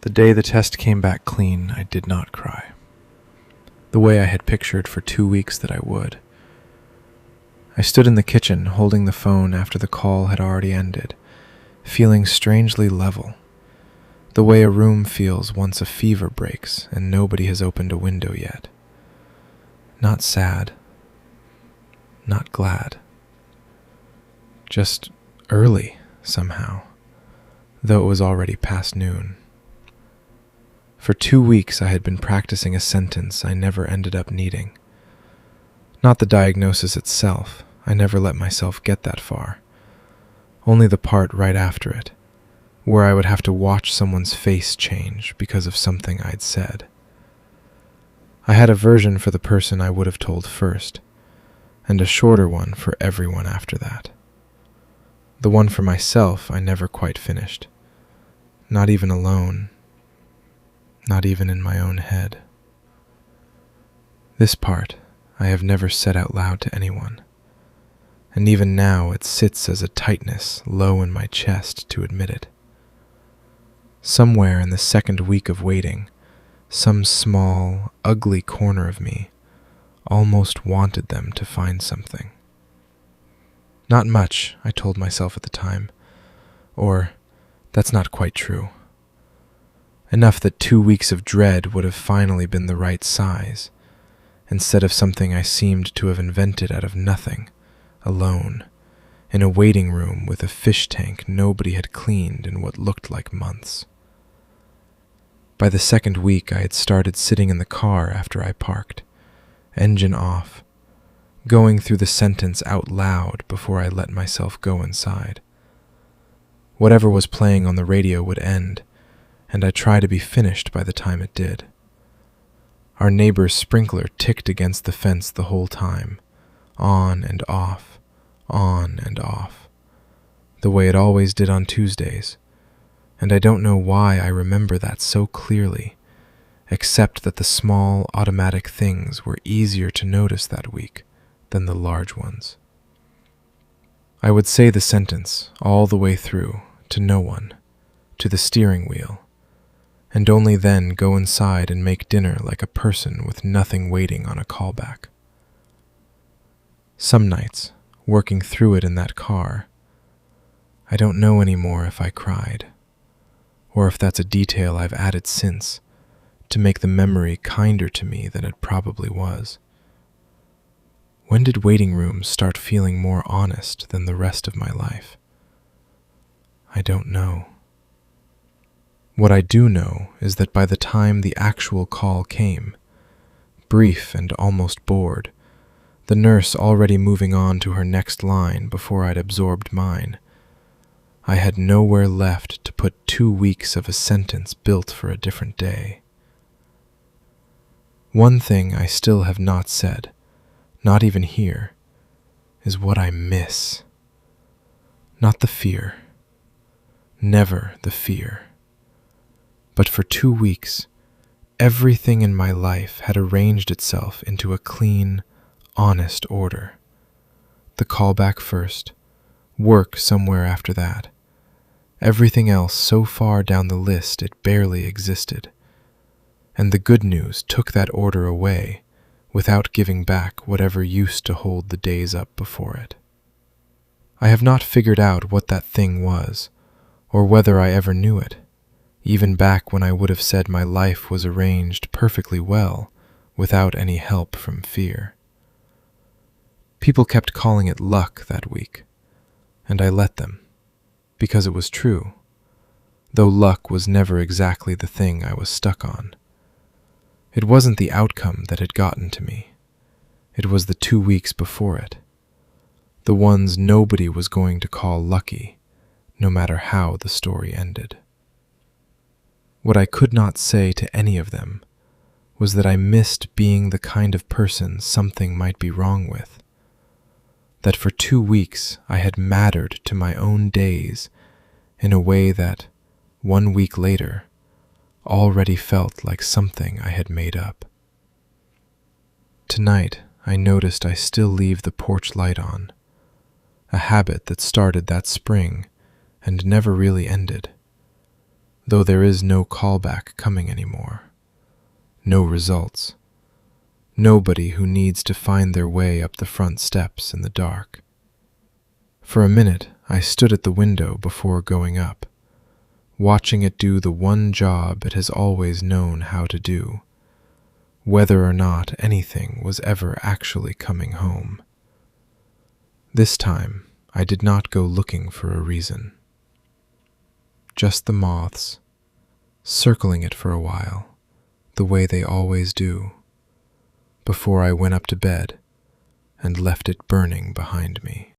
The day the test came back clean, I did not cry. The way I had pictured for 2 weeks that I would. I stood in the kitchen holding the phone after the call had already ended, feeling strangely level, the way a room feels once a fever breaks and nobody has opened a window yet. Not sad, not glad. Just early, somehow, though it was already past noon. For 2 weeks I had been practicing a sentence I never ended up needing. Not the diagnosis itself, I never let myself get that far. Only the part right after it, where I would have to watch someone's face change because of something I'd said. I had a version for the person I would have told first, and a shorter one for everyone after that. The one for myself I never quite finished, not even alone, not even in my own head. This part I have never said out loud to anyone, and even now it sits as a tightness low in my chest to admit it. Somewhere in the second week of waiting, some small, ugly corner of me almost wanted them to find something. Not much, I told myself at the time, or that's not quite true. Enough that 2 weeks of dread would have finally been the right size, instead of something I seemed to have invented out of nothing, alone, in a waiting room with a fish tank nobody had cleaned in what looked like months. By the second week I had started sitting in the car after I parked, engine off, going through the sentence out loud before I let myself go inside. Whatever was playing on the radio would end, and I tried to be finished by the time it did. Our neighbor's sprinkler ticked against the fence the whole time, on and off, the way it always did on Tuesdays, and I don't know why I remember that so clearly, except that the small automatic things were easier to notice that week than the large ones. I would say the sentence all the way through to no one, to the steering wheel, and only then go inside and make dinner like a person with nothing waiting on a callback. Some nights, working through it in that car, I don't know anymore if I cried, or if that's a detail I've added since to make the memory kinder to me than it probably was. When did waiting rooms start feeling more honest than the rest of my life? I don't know. What I do know is that by the time the actual call came, brief and almost bored, the nurse already moving on to her next line before I'd absorbed mine, I had nowhere left to put 2 weeks of a sentence built for a different day. One thing I still have not said, not even here, is what I miss. Not the fear. Never the fear. But for 2 weeks, everything in my life had arranged itself into a clean, honest order. The callback first, work somewhere after that. Everything else so far down the list it barely existed. And the good news took that order away without giving back whatever used to hold the days up before it. I have not figured out what that thing was, or whether I ever knew it, even back when I would have said my life was arranged perfectly well without any help from fear. People kept calling it luck that week, and I let them, because it was true, though luck was never exactly the thing I was stuck on. It wasn't the outcome that had gotten to me. It was the 2 weeks before it, the ones nobody was going to call lucky, no matter how the story ended. What I could not say to any of them was that I missed being the kind of person something might be wrong with, that for 2 weeks I had mattered to my own days in a way that, 1 week later, already felt like something I had made up. Tonight, I noticed I still leave the porch light on, a habit that started that spring and never really ended, though there is no callback coming anymore. No results. Nobody who needs to find their way up the front steps in the dark. For a minute, I stood at the window before going up, watching it do the one job it has always known how to do, whether or not anything was ever actually coming home. This time, I did not go looking for a reason. Just the moths, circling it for a while, the way they always do, before I went up to bed and left it burning behind me.